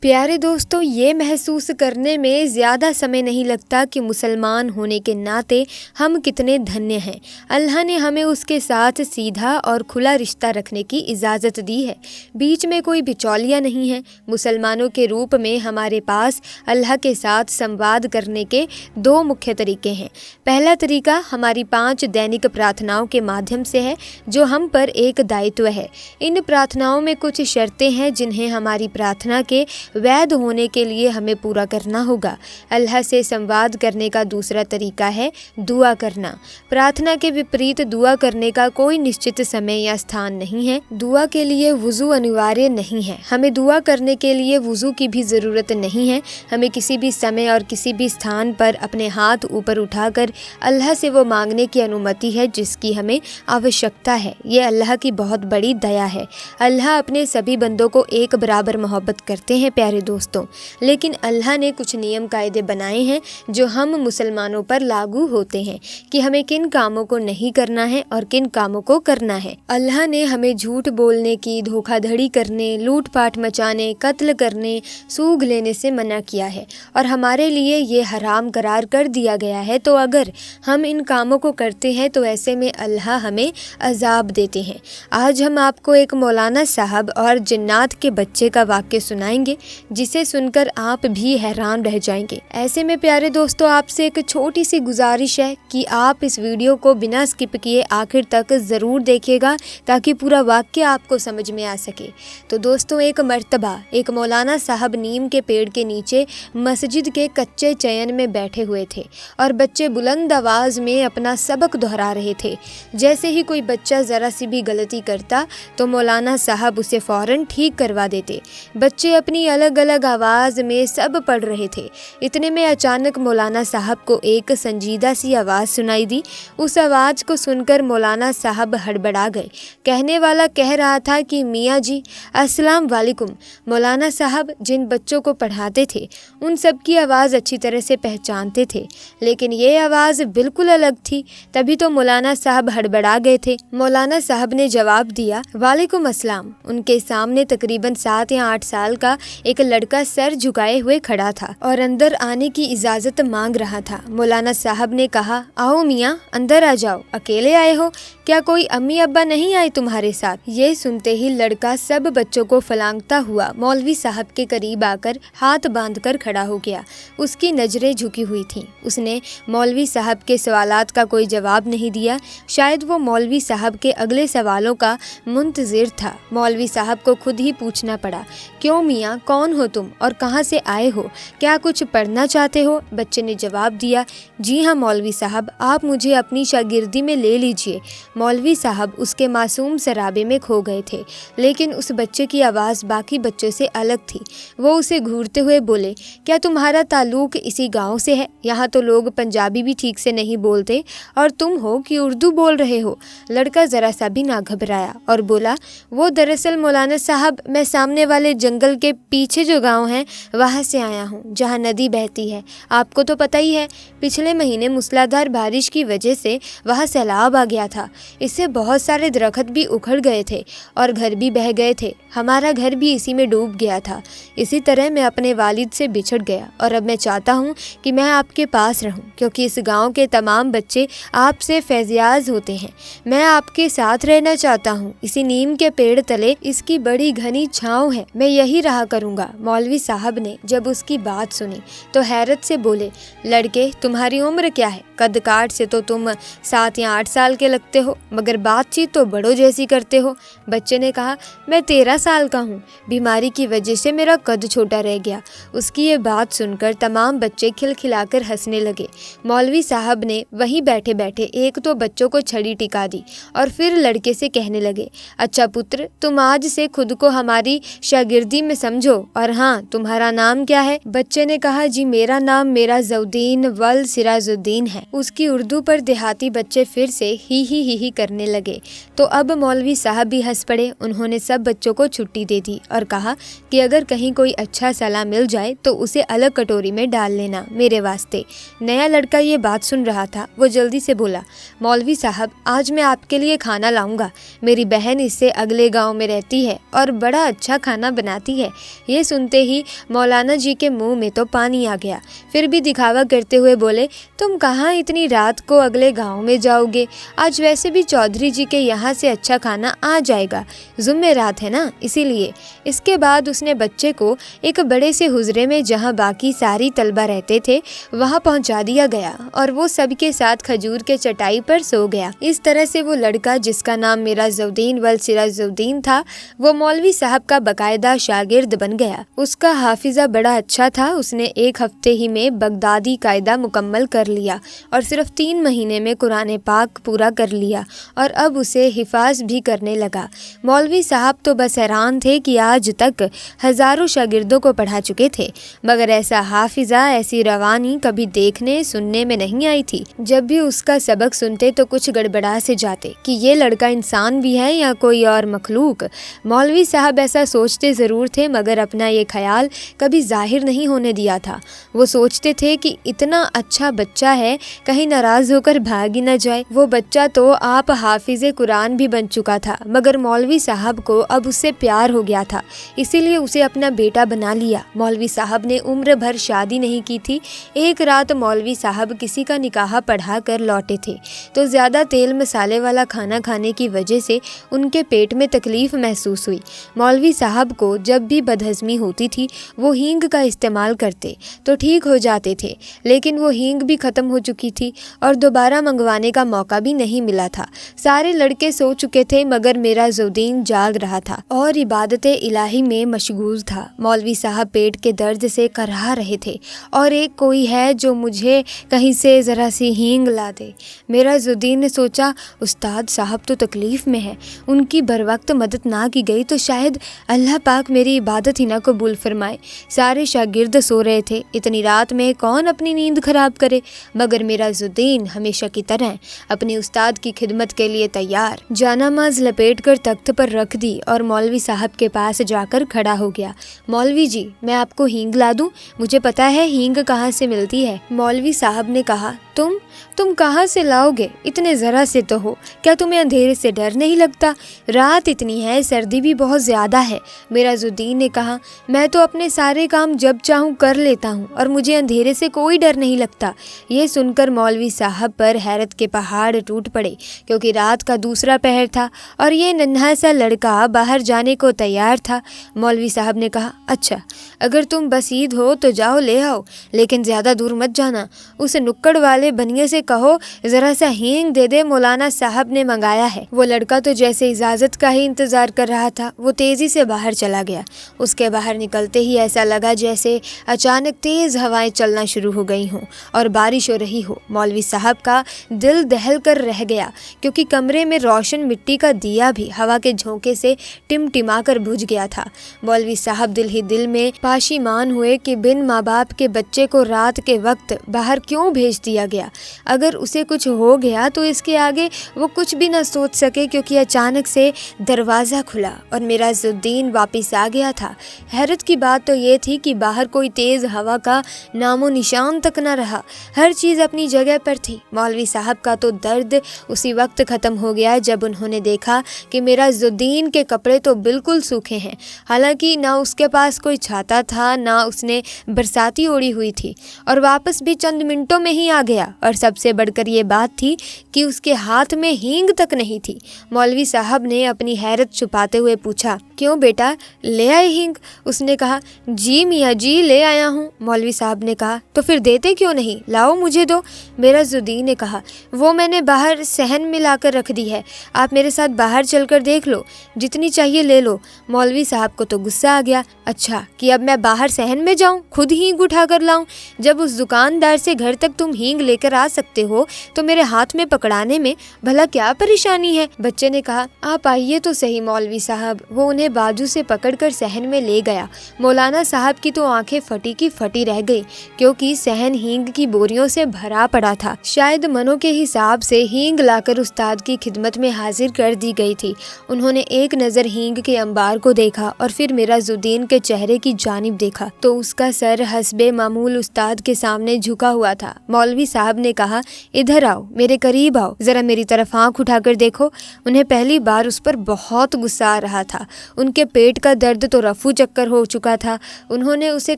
प्यारे दोस्तों, ये महसूस करने में ज़्यादा समय नहीं लगता कि मुसलमान होने के नाते हम कितने धन्य हैं। अल्लाह ने हमें उसके साथ सीधा और खुला रिश्ता रखने की इजाज़त दी है। बीच में कोई बिचौलिया नहीं है। मुसलमानों के रूप में हमारे पास अल्लाह के साथ संवाद करने के दो मुख्य तरीके हैं। पहला तरीका हमारी 5 दैनिक प्रार्थनाओं के माध्यम से है, जो हम पर एक दायित्व है। इन प्रार्थनाओं में कुछ शर्तें हैं जिन्हें हमारी प्रार्थना के वैध होने के लिए हमें पूरा करना होगा। अल्लाह से संवाद करने का दूसरा तरीका है दुआ करना। प्रार्थना के विपरीत दुआ करने का कोई निश्चित समय या स्थान नहीं है। दुआ के लिए वुज़ू अनिवार्य नहीं है। हमें दुआ करने के लिए वुज़ू की भी ज़रूरत नहीं है। हमें किसी भी समय और किसी भी स्थान पर अपने हाथ ऊपर उठाकर अल्लाह से वो मांगने की अनुमति है जिसकी हमें आवश्यकता है। ये अल्लाह की बहुत बड़ी दया है। अल्लाह अपने सभी बंदों को एक बराबर मोहब्बत करते हैं प्यारे दोस्तों, लेकिन अल्लाह ने कुछ नियम कायदे बनाए हैं जो हम मुसलमानों पर लागू होते हैं कि हमें किन कामों को नहीं करना है और किन कामों को करना है। अल्लाह ने हमें झूठ बोलने की, धोखाधड़ी करने, लूटपाट मचाने, कत्ल करने, सूग लेने से मना किया है और हमारे लिए ये हराम करार कर दिया गया है। तो अगर हम इन कामों को करते हैं तो ऐसे में अल्लाह हमें अजाब देते हैं। आज हम आपको एक मौलाना साहब और जिन्नात के बच्चे का वाक्य सुनाएंगे जिसे सुनकर आप भी हैरान रह जाएंगे। ऐसे में प्यारे दोस्तों, आपसे एक छोटी सी गुजारिश है कि आप इस वीडियो को बिना स्किप किए आखिर तक ज़रूर देखिएगा ताकि पूरा वाक्य आपको समझ में आ सके। तो दोस्तों, एक मर्तबा एक मौलाना साहब नीम के पेड़ के नीचे मस्जिद के कच्चे चयन में बैठे हुए थे और बच्चे बुलंद आवाज़ में अपना सबक दोहरा रहे थे। जैसे ही कोई बच्चा ज़रा सी भी गलती करता तो मौलाना साहब उसे फ़ौरन ठीक करवा देते। बच्चे अपनी अलग अलग आवाज़ में सब पढ़ रहे थे। इतने में अचानक मौलाना साहब को एक संजीदा सी आवाज़ सुनाई दी। उस आवाज़ को सुनकर मौलाना साहब हड़बड़ा गए। कहने वाला कह रहा था कि मियाँ जी, अस्सलाम वालेकुम। मौलाना साहब जिन बच्चों को पढ़ाते थे उन सब की आवाज़ अच्छी तरह से पहचानते थे, लेकिन ये आवाज़ बिल्कुल अलग थी। तभी तो मौलाना साहब हड़बड़ा गए थे। मौलाना साहब ने जवाब दिया, वालेकुम अस्सलाम। उनके सामने तकरीबन 7 या 8 साल का एक लड़का सर झुकाए हुए खड़ा था और अंदर आने की इजाज़त मांग रहा था। मौलाना साहब ने कहा, आओ मियाँ, अंदर आ जाओ। अकेले आए हो क्या? कोई अम्मी अब्बा नहीं आए तुम्हारे साथ? ये सुनते ही लड़का सब बच्चों को फलांगता हुआ मौलवी साहब के करीब आकर हाथ बांधकर खड़ा हो गया। उसकी नजरें झुकी हुई थीं। उसने मौलवी साहब के सवालात का कोई जवाब नहीं दिया। शायद वो मौलवी साहब के अगले सवालों का मुंतजिर था। मौलवी साहब को खुद ही पूछना पड़ा, क्यों मियाँ, कौन हो तुम और कहाँ से आए हो? क्या कुछ पढ़ना चाहते हो? बच्चे ने जवाब दिया, जी हाँ मौलवी साहब, आप मुझे अपनी शागिर्दी में ले लीजिए। मौलवी साहब उसके मासूम सराबे में खो गए थे, लेकिन उस बच्चे की आवाज़ बाकी बच्चों से अलग थी। वो उसे घूरते हुए बोले, क्या तुम्हारा ताल्लुक इसी गांव से है? यहाँ तो लोग पंजाबी भी ठीक से नहीं बोलते और तुम हो कि उर्दू बोल रहे हो। लड़का ज़रा सा भी ना घबराया और बोला, वो दरअसल मौलाना साहब, मैं सामने वाले जंगल के पीछे जो गांव है वहाँ से आया हूँ, जहाँ नदी बहती है। आपको तो पता ही है, पिछले महीने मूसलाधार बारिश की वजह से वहाँ सैलाब आ गया था। इससे बहुत सारे दरख्त भी उखड़ गए थे और घर भी बह गए थे। हमारा घर भी इसी में डूब गया था। इसी तरह मैं अपने वालिद से बिछड़ गया और अब मैं चाहता हूँ कि मैं आपके पास रहूँ, क्योंकि इस गाँव के तमाम बच्चे आपसे फैज़याज़ होते हैं। मैं आपके साथ रहना चाहता हूँ। इसी नीम के पेड़ तले इसकी बड़ी घनी छाँव है, मैं यही रहा करूँगा। मौलवी साहब ने जब उसकी बात सुनी तो हैरत से बोले, लड़के, तुम्हारी उम्र क्या है? कद काट से तो तुम 7 या 8 साल के लगते हो, मगर बातचीत तो बड़ों जैसी करते हो। बच्चे ने कहा, मैं 13 साल का हूँ। बीमारी की वजह से मेरा कद छोटा रह गया। उसकी ये बात सुनकर तमाम बच्चे खिलखिलाकर हंसने लगे। मौलवी साहब ने वहीं बैठे बैठे एक तो बच्चों को छड़ी टिका दी और फिर लड़के से कहने लगे, अच्छा पुत्र, तुम आज से खुद को हमारी शागिर्दी में समझो, और हाँ, तुम्हारा नाम क्या है? बच्चे ने कहा, जी मेरा नाम मिराजुद्दीन वल सिराजुद्दीन है। उसकी उर्दू पर देहाती बच्चे फिर से ही करने लगे। तो अब मौलवी साहब भी हंस पड़े। उन्होंने सब बच्चों को छुट्टी दे दी और कहा कि अगर कहीं कोई अच्छा सलाह मिल जाए तो उसे अलग कटोरी में डाल लेना मेरे वास्ते। नया लड़का ये बात सुन रहा था। वो जल्दी से बोला, मौलवी साहब, आज मैं आपके लिए खाना लाऊंगा। मेरी बहन इससे अगले गांव में रहती है और बड़ा अच्छा खाना बनाती है। ये सुनते ही मौलाना जी के मुंह में तो पानी आ गया। फिर भी दिखावा करते हुए बोले, तुम कहाँ इतनी रात को अगले गांव में जाओगे? आज वैसे भी चौधरी जी के यहाँ से अच्छा खाना आ जाएगा, जुम्मेरात है ना, इसीलिए। इसके बाद उसने बच्चे को एक बड़े से हुजरे में जहाँ बाकी सारी तलबा रहते थे वहाँ पहुँचा दिया गया और वो सबके साथ खजूर के चटाई पर सो गया। इस तरह से वो लड़का, जिसका नाम मिराजुद्दीन वल सिराजुद्दीन था, वो मौलवी साहब का बाकायदा शागिर्द बन गया। उसका हाफिजा बड़ा अच्छा था। उसने 1 हफ्ते ही में बगदादी कायदा मुकम्मल कर लिया और सिर्फ 3 महीने में कुरान पाक पूरा कर लिया और अब उसे हिफाज भी करने लगा। मौलवी साहब तो बस हैरान थे कि आज तक हज़ारों शागिर्दों को पढ़ा चुके थे, मगर ऐसा हाफिजा, ऐसी रवानी कभी देखने सुनने में नहीं आई थी। जब भी उसका सबक सुनते तो कुछ गड़बड़ा से जाते कि ये लड़का इंसान भी है या कोई और मखलूक। मौलवी साहब ऐसा सोचते ज़रूर थे, मगर अपना ये ख्याल कभी जाहिर नहीं होने दिया था। वो सोचते थे कि इतना अच्छा बच्चा है, कहीं नाराज़ होकर भाग ही न जाए। वो बच्चा तो आप हाफिज़े कुरान भी बन चुका था, मगर मौलवी साहब को अब उससे प्यार हो गया था, इसीलिए उसे अपना बेटा बना लिया। मौलवी साहब ने उम्र भर शादी नहीं की थी। एक रात मौलवी साहब किसी का निकाह पढ़ा कर लौटे थे तो ज़्यादा तेल मसाले वाला खाना खाने की वजह से उनके पेट में तकलीफ़ महसूस हुई। मौलवी साहब को जब भी बदहज़मी होती थी वो हींग का इस्तेमाल करते तो ठीक हो जाते थे, लेकिन वो हींग भी ख़त्म हो चुकी थी और दोबारा मंगवाने का मौका भी नहीं मिला था। सारे लड़के सो चुके थे, मगर मिराजुद्दीन जाग रहा था और इबादत इलाही में मशगूल था। मौलवी साहब पेट के दर्द से कराह रहे थे और एक कोई है जो मुझे कहीं से ज़रा सी हींग ला दे। मिराजुद्दीन ने सोचा, उस्ताद साहब तो तकलीफ़ में है, उनकी बर वक्त मदद ना की गई तो शायद अल्लाह पाक मेरी इबादत ही ना कबूल फरमाए। सारे शागिर्द सो रहे थे, इतनी रात में कौन अपनी नींद खराब करे, मगर मिराजुद्दीन हमेशा की तरह अपने उस्ताद की खिदमत के लिए तैयार। जानामाज लपेट कर तख्त पर रख दी और मौलवी साहब के पास जाकर खड़ा हो गया। मौलवी जी, मैं आपको हींग ला दूं? मुझे पता है हींग कहाँ से मिलती है। मौलवी साहब ने कहा, तुम कहाँ से लाओगे? इतने ज़रा से तो हो, क्या तुम्हें अंधेरे से डर नहीं लगता? रात इतनी है, सर्दी भी बहुत ज़्यादा है। मिराजुद्दीन ने कहा, मैं तो अपने सारे काम जब चाहूँ कर लेता हूँ और मुझे अंधेरे से कोई डर नहीं लगता। ये सुनकर मौलवी साहब पर हैरत के पहाड़ टूट पड़े, क्योंकि रात का दूसरा पहर था और ये नन्हा सा लड़का बाहर जाने को तैयार था। मौलवी साहब ने कहा, अच्छा, अगर तुम बसीद हो तो जाओ ले आओ, लेकिन ज़्यादा दूर मत जाना। उस नुक्कड़ वाले बनिए से कहो ज़रा सा हींग दे दे, मौलाना साहब ने मंगाया है। वो लड़का तो जैसे इजाज़त का ही इंतज़ार कर रहा था। वो तेज़ी से बाहर चला गया। उसके बाहर निकलते ही ऐसा लगा जैसे अचानक तेज़ हवाएं चलना शुरू हो गई हों और बारिश हो रही हो। मौलवी साहब का दिल दहल कर रह गया, क्योंकि कमरे में रोशन मिट्टी का दिया भी हवा के झोंके से टिमटिमा कर बुझ गया था। मौलवी साहब दिल ही दिल में पाशीमान हुए कि बिन माँ बाप के बच्चे को रात के वक्त बाहर क्यों भेज दिया गया। अगर उसे कुछ हो गया तो इसके आगे वो कुछ भी न सोच सके, क्योंकि अचानक से दरवाज़ा खुला और मिराजुद्दीन वापस आ गया था। हैरत की बात तो ये थी कि बाहर कोई तेज़ हवा का नामो निशान तक न रहा। हर चीज़ अपनी जगह पर थी। मौलवी साहब का तो दर्द उसी वक्त ख़त्म हो गया जब उन्होंने देखा कि मिराजुद्दीन के कपड़े तो बिल्कुल सूखे हैं। हालांकि ना उसके पास कोई छाता था, ना उसने बरसाती ओढ़ी हुई थी, और वापस भी चंद मिनटों में ही आ गया। और सबसे बढ़कर ये बात थी कि उसके हाथ में हींग तक नहीं थी। मौलवी साहब ने अपनी हैरत छुपाते हुए पूछा, क्यों बेटा, ले आए हींग? उसने कहा, जी मियाँ जी, ले आया हूँ। मौलवी साहब ने कहा, तो फिर देते क्यों नहीं? लाओ मुझे दो। मिराजुद्दीन ने कहा, वो मैंने बाहर सहन में लाकर रख दी है, आप मेरे साथ बाहर चलकर देख लो, जितनी चाहिए ले लो। मौलवी साहब को तो गुस्सा आ गया। अच्छा, कि अब मैं बाहर सहन में जाऊँ, खुद हींग उठा कर लाऊं? जब उस दुकानदार से घर तक तुम हींग लेकर आ सकते हो तो मेरे हाथ में पकड़ाने में भला क्या परेशानी है? बच्चे ने कहा, आप आइए तो सही मौलवी साहब। वो उन्हें बाजू से पकड़कर सहन में ले गया। मौलाना साहब की तो आंखें फटी की फटी रह गई, क्योंकि सहन हींग की बोरियों से भरा पड़ा था। शायद मनों के हिसाब से हींग लाकर उस्ताद की खिदमत में हाजिर कर दी गई थी। उन्होंने एक नज़र हींग के अंबार को देखा और फिर मिराजुद्दीन के चेहरे की जानिब देखा तो उसका सर हस्बे मामूल उस्ताद के सामने झुका हुआ था। मौलवी साहब ने कहा, इधर आओ, मेरे करीब आओ, ज़रा मेरी तरफ आँख उठाकर देखो। उन्हें पहली बार उस पर बहुत गुस्सा आ रहा था। उनके पेट का दर्द तो रफू चक्कर हो चुका था। उन्होंने उसे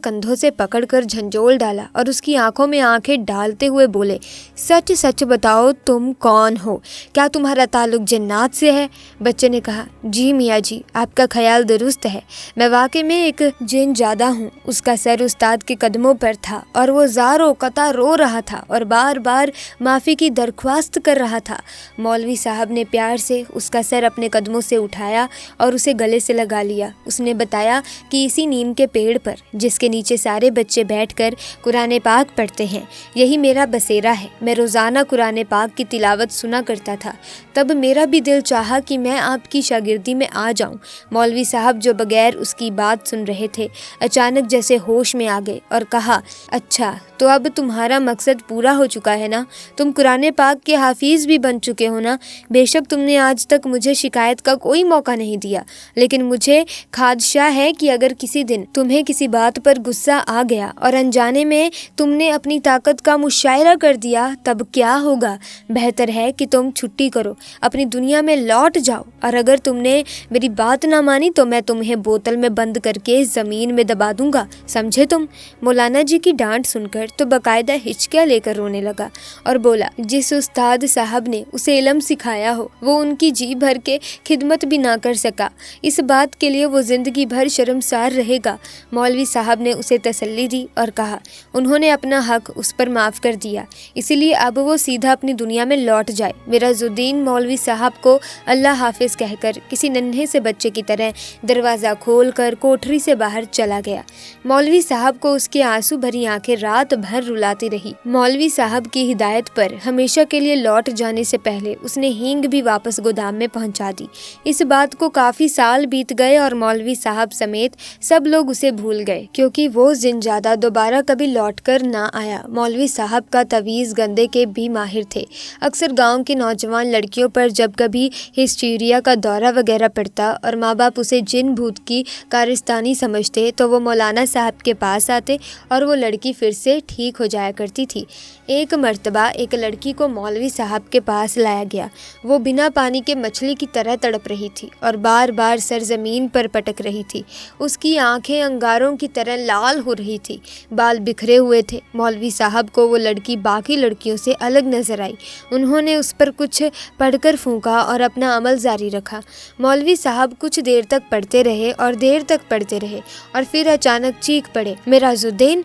कंधों से पकड़कर झंझोल डाला और उसकी आंखों में आंखें डालते हुए बोले, सच सच बताओ, तुम कौन हो? क्या तुम्हारा ताल्लुक जन्नात से है? बच्चे ने कहा, जी मियाँ जी, आपका ख्याल दुरुस्त है, मैं वाकई में एक जिन ज़्यादा हूँ। उसका सर उस्ताद के कदमों पर था और वो ज़ारो कता रो रहा था और बार बार माफ़ी की दरख्वास्त कर रहा था। मौलवी साहब ने प्यार से उसका सर अपने कदमों से उठाया और उसे गले से लगा लिया। उसने बताया कि इसी नीम के पेड़ पर, जिसके नीचे सारे बच्चे बैठकर कुरान पाक पढ़ते हैं, यही मेरा बसेरा है। मैं रोज़ाना कुरान पाक की तिलावत सुना करता था। तब मेरा भी दिल चाहा कि मैं आपकी शागिर्दी में आ जाऊं। मौलवी साहब, जो बगैर उसकी बात सुन रहे थे, अचानक जैसे होश में आ गए और कहा, अच्छा तो अब तुम्हारा मकसद पूरा हो चुका है ना? तुम कुरान पाक के हाफिज़ भी बन चुके हो ना? बेशक तुमने आज तक मुझे शिकायत का कोई मौका नहीं दिया, लेकिन मुझे खादशा है कि अगर किसी दिन तुम्हें किसी बात पर गुस्सा आ गया और अनजाने में तुमने अपनी ताकत का मुशायरा कर दिया, तब क्या होगा? बेहतर है कि तुम छुट्टी करो, अपनी दुनिया में लौट जाओ, और अगर तुमने मेरी बात ना मानी तो मैं तुम्हें बोतल में बंद करके ज़मीन में दबा दूंगा, समझे तुम? मौलाना जी की डांट सुनकर तो बाकायदा हिचकियाँ लेकर रोने लगा और बोला, जिस उस्ताद साहब ने उसे इल्म सिखाया हो, वो उनकी जी भर के खिदमत भी ना कर सका। इस बात के लिए वो ज़िंदगी भर शर्मसार रहेगा। मौलवी साहब ने उसे तसल्ली दी और कहा, उन्होंने अपना हक उस पर माफ़ कर दिया, इसीलिए अब वो सीधा अपनी दुनिया में लौट जाए। मिराजुद्दीन मौलवी साहब को अल्लाह हाफिज़ कहकर किसी नन्हे से बच्चे की तरह दरवाज़ा खोलकर कोठरी से बाहर चला गया। मौलवी साहब को उसकी आंसू भरी आंखें रात भर रुलाती रही। मौलवी साहब की हिदायत पर हमेशा के लिए लौट जाने से पहले उसने हींग भी वापस गोदाम में पहुंचा दी। इस बात को काफ़ी साल बीत गए और मौलवी साहब समेत सब लोग उसे भूल गए, क्योंकि वो जिनजादा दोबारा कभी लौट कर ना आया। मौलवी साहब का तवीज़ गंदे के भी माहिर थे। अक्सर गाँव की नौजवान लड़कियों पर जब कभी हिस्टीरिया का दौरा वगैरह पड़ता और माँ बाप उसे जिन भूत की कारस्तानी समझते, तो वो मौलाना साहब के पास आते और वो लड़की फिर से ठीक हो जाया करती थी। एक मर्तबा एक लड़की को मौलवी साहब के पास लाया गया। वो बिना पानी के मछली की तरह तड़प रही थी और बार बार सरजमीन पर पटक रही थी। उसकी आंखें अंगारों की तरह लाल हो रही थी, बाल बिखरे हुए थे। मौलवी साहब को वो लड़की बाकी लड़कियों से अलग नजर आई। उन्होंने उस पर कुछ पढ़कर फूंका और अपना अमल जारी रखा। मौलवी साहब कुछ देर तक पढ़ते रहे और देर तक पढ़ते रहे और फिर अचानक चीख पड़े, मिराजुद्दीन,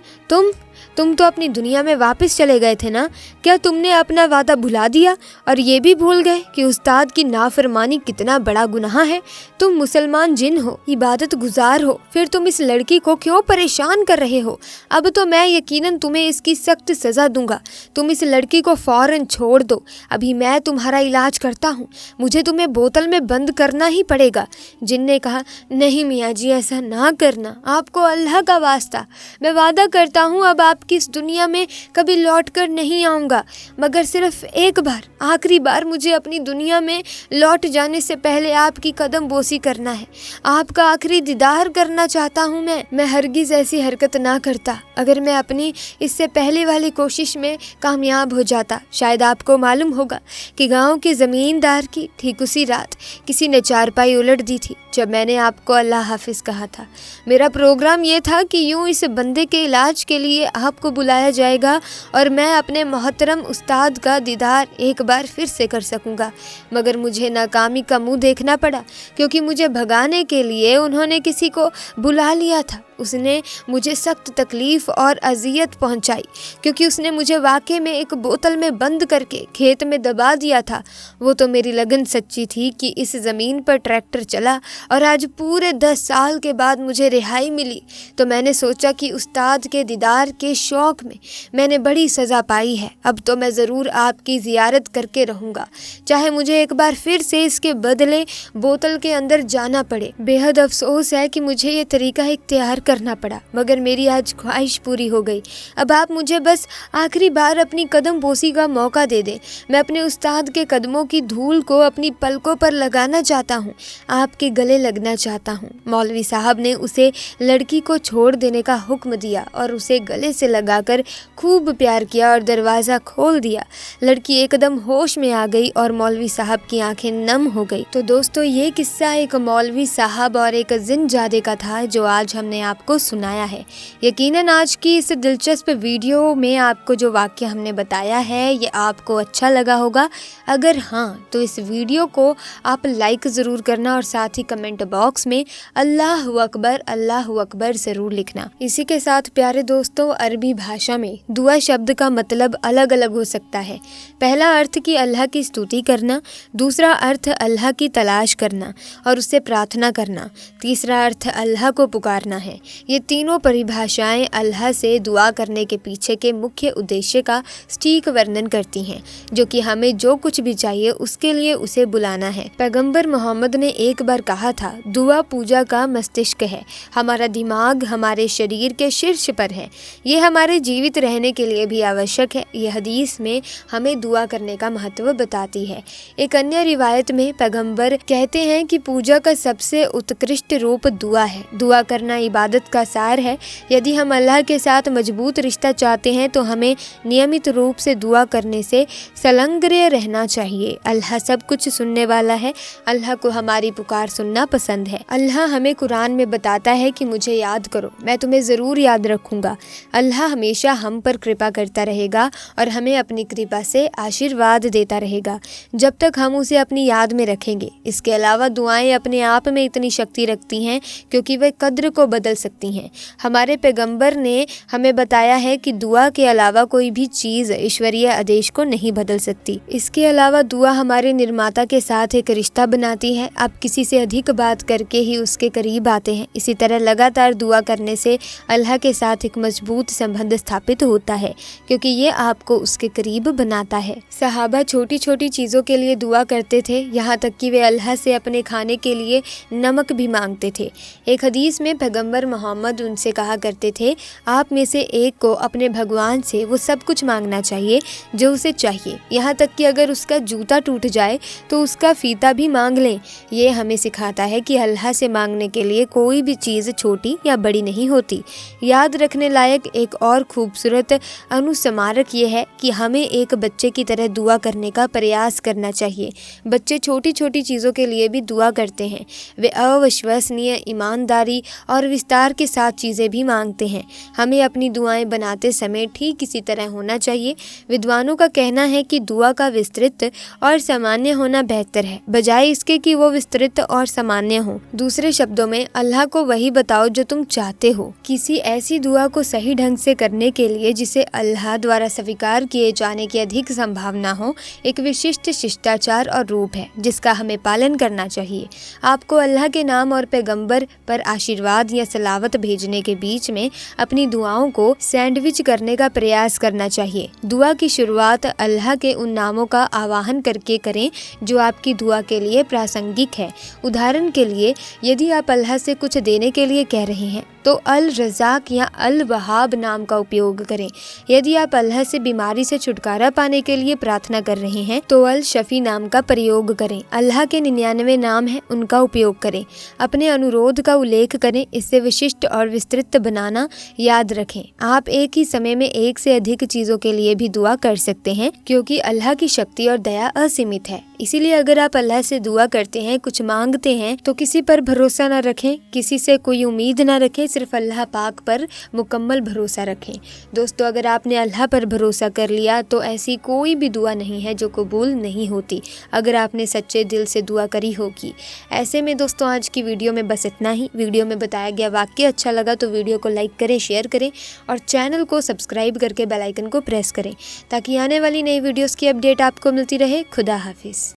तुम तो अपनी दुनिया में वापस चले गए थे ना? क्या तुमने अपना वादा भुला दिया और ये भी भूल गए कि उस्ताद की नाफरमानी कितना बड़ा गुनाह है? तुम मुसलमान जिन हो, इबादत गुजार हो, फिर तुम इस लड़की को क्यों परेशान कर रहे हो? अब तो मैं यकीनन तुम्हें इसकी सख्त सज़ा दूंगा। तुम इस लड़की को फ़ौरन छोड़ दो। अभी मैं तुम्हारा इलाज करता हूँ। मुझे तुम्हें बोतल में बंद करना ही पड़ेगा। जिन ने कहा, नहीं मियाँ जी, ऐसा ना करना, आपको अल्लाह का वास्ता, मैं वादा करता हूँ अब आपकी इस दुनिया में कभी लौट कर नहीं आऊँगा, मगर सिर्फ एक बार, आखिरी बार मुझे अपनी दुनिया में लौट जाने से पहले आपकी कदम बोसी करना है। आपका आखिरी दीदार करना चाहता हूँ मैं हरगिज़ ऐसी हरकत ना करता अगर मैं अपनी इससे पहले वाली कोशिश में कामयाब हो जाता। शायद आपको मालूम होगा कि गांव के ज़मींदार की ठीक उसी रात किसी ने चारपाई उलट दी थी जब मैंने आपको अल्लाह हाफिज़ कहा था। मेरा प्रोग्राम ये था कि यूँ इस बंदे के इलाज के लिए आपको बुलाया जाएगा और मैं अपने मोहतरम उस्ताद का दीदार एक बार फिर से कर सकूंगा, मगर मुझे नाकामी का मुंह देखना पड़ा, क्योंकि मुझे भगाने के लिए उन्होंने किसी को बुला लिया था। उसने मुझे सख्त तकलीफ़ और अजियत पहुंचाई, क्योंकि उसने मुझे वाकई में एक बोतल में बंद करके खेत में दबा दिया था। वो तो मेरी लगन सच्ची थी कि इस ज़मीन पर ट्रैक्टर चला और आज पूरे 10 साल के बाद मुझे रिहाई मिली, तो मैंने सोचा कि उस्ताद के दीदार के शौक़ में मैंने बड़ी सज़ा पाई है। अब तो मैं ज़रूर आपकी ज़ियारत करके रहूँगा, चाहे मुझे एक बार फिर से इसके बदले बोतल के अंदर जाना पड़े। बेहद अफसोस है कि मुझे ये तरीका इख्तियार करना पड़ा, मगर मेरी आज ख्वाहिश पूरी हो गई। अब आप मुझे बस आखिरी बार अपनी कदम बोसी का मौका दे दें। मैं अपने उस्ताद के कदमों की धूल को अपनी पलकों पर लगाना चाहता हूँ, आपके गले लगना चाहता हूँ। मौलवी साहब ने उसे लड़की को छोड़ देने का हुक्म दिया और उसे गले से लगाकर खूब प्यार किया और दरवाज़ा खोल दिया। लड़की एकदम होश में आ गई और मौलवी साहब की आंखें नम हो गई। तो दोस्तों, ये किस्सा एक मौलवी साहब और एक जिनजादे का था जो आज हमने आपको सुनाया है। यकीनन आज की इस दिलचस्प वीडियो में आपको जो वाक्य हमने बताया है ये आपको अच्छा लगा होगा। अगर हाँ, तो इस वीडियो को आप लाइक ज़रूर करना और साथ ही कमेंट बॉक्स में अल्लाहु अकबर ज़रूर लिखना। इसी के साथ प्यारे दोस्तों, अरबी भाषा में दुआ शब्द का मतलब अलग अलग हो सकता है। पहला अर्थ कि अल्लाह की स्तुति करना, दूसरा अर्थ अल्लाह की तलाश करना और उससे प्रार्थना करना, तीसरा अर्थ अल्लाह को पुकारना है। ये तीनों परिभाषाएं अल्लाह से दुआ करने के पीछे के मुख्य उद्देश्य का सटीक वर्णन करती हैं, जो कि हमें जो कुछ भी चाहिए उसके लिए उसे बुलाना है। पैगंबर मोहम्मद ने एक बार कहा था, दुआ पूजा का मस्तिष्क है। हमारा दिमाग हमारे शरीर के शीर्ष पर है। ये हमारे जीवित रहने के लिए भी आवश्यक है। यह हदीस में हमें दुआ करने का महत्व बताती है। एक अन्य रिवायत में पैगंबर कहते हैं कि पूजा का सबसे उत्कृष्ट रूप दुआ है। दुआ करना इबादत का सार है। यदि हम अल्लाह के साथ मजबूत रिश्ता चाहते हैं तो हमें नियमित रूप से दुआ करने से संलग्न रहना चाहिए। अल्लाह सब कुछ सुनने वाला है। अल्लाह को हमारी पुकार सुनना पसंद है। अल्लाह हमें कुरान में बताता है कि मुझे याद करो, मैं तुम्हें ज़रूर याद रखूँगा। अल्लाह हमेशा हम पर कृपा करता रहेगा और हमें अपनी कृपा से आशीर्वाद देता रहेगा जब तक हम उसे अपनी याद में रखेंगे। इसके अलावा दुआएं अपने आप में इतनी शक्ति रखती हैं क्योंकि वे कद्र को बदल सकती हैं। हमारे पैगंबर ने हमें बताया है कि दुआ के अलावा कोई भी चीज़ ईश्वरीय आदेश को नहीं बदल सकती। इसके अलावा दुआ हमारे निर्माता के साथ एक रिश्ता बनाती है। आप किसी से अधिक बात करके ही उसके करीब आते हैं। इसी तरह लगातार दुआ करने से अल्लाह के साथ एक मजबूत संबंध स्थापित होता है क्योंकि ये आपको उसके करीब बनाता है। सहाबा छोटी छोटी चीज़ों के लिए दुआ करते थे, यहाँ तक कि वे अल्लाह से अपने खाने के लिए नमक भी मांगते थे। एक हदीस में पैगंबर मोहम्मद उनसे कहा करते थे, आप में से एक को अपने भगवान से वो सब कुछ मांगना चाहिए जो उसे चाहिए, यहाँ तक कि अगर उसका जूता टूट जाए तो उसका फीता भी मांग लें। ये हमें सिखाता है कि अल्लाह से मांगने के लिए कोई भी चीज़ छोटी या बड़ी नहीं होती। याद रखने लायक एक और खूबसूरत अनुस्मारक ये है कि हमें एक बच्चे की तरह दुआ करने का प्रयास करना चाहिए। बच्चे छोटी छोटी चीज़ों के लिए भी दुआ करते हैं। वे अविश्वसनीय ईमानदारी और विस्तार के साथ चीज़ें भी मांगते हैं। हमें अपनी दुआएं बनाते समय ठीक इसी तरह होना चाहिए। विद्वानों का कहना है कि दुआ का विस्तृत और सामान्य होना बेहतर है बजाय इसके कि वो विस्तृत और सामान्य हो। दूसरे शब्दों में, अल्लाह को वही बताओ जो तुम चाहते हो। किसी ऐसी दुआ को सही ढंग से करने के लिए जिसे अल्लाह द्वारा स्वीकार किए जाने की अधिक संभावना हो, एक विशिष्ट शिष्टाचार और रूप है जिसका हमें पालन करना चाहिए। आपको अल्लाह के नाम और पैगंबर पर आशीर्वाद या सलावत भेजने के बीच में अपनी दुआओं को सैंडविच करने का प्रयास करना चाहिए। दुआ की शुरुआत अल्लाह के उन नामों का आवाहन करके करें जो आपकी दुआ के लिए प्रासंगिक है। उदाहरण के लिए, यदि आप अल्लाह से कुछ देने के लिए कह रहे हैं तो अल रज़ाक या अल वहाब नाम का उपयोग करें। यदि आप अल्लाह से बीमारी से छुटकारा पाने के लिए प्रार्थना कर रहे हैं तो अल शफी नाम का प्रयोग करें। अल्लाह के 99 नाम हैं, उनका उपयोग करें। अपने अनुरोध का उल्लेख करें। इससे विशिष्ट और विस्तृत बनाना याद रखें। आप एक ही समय में एक से अधिक चीज़ों के लिए भी दुआ कर सकते हैं क्योंकि अल्लाह की शक्ति और दया असीमित है। इसीलिए अगर आप अल्लाह से दुआ करते हैं, कुछ मांगते हैं, तो किसी पर भरोसा न रखें, किसी से कोई उम्मीद न रखें, सिर्फ अल्लाह पाक पर मुकम्मल भरोसा रखें। दोस्तों, अगर आपने अल्लाह पर भरोसा कर लिया तो ऐसी कोई भी दुआ नहीं है जो कबूल नहीं होती अगर आपने सच्चे दिल से दुआ करी होगी। ऐसे में दोस्तों, आज की वीडियो में बस इतना ही। वीडियो में बताया गया वाक्य अच्छा लगा तो वीडियो को लाइक करें, शेयर करें और चैनल को सब्सक्राइब करके बेल आइकन को प्रेस करें ताकि आने वाली नई वीडियोस की अपडेट आपको मिलती रहे। खुदा हाफिज़।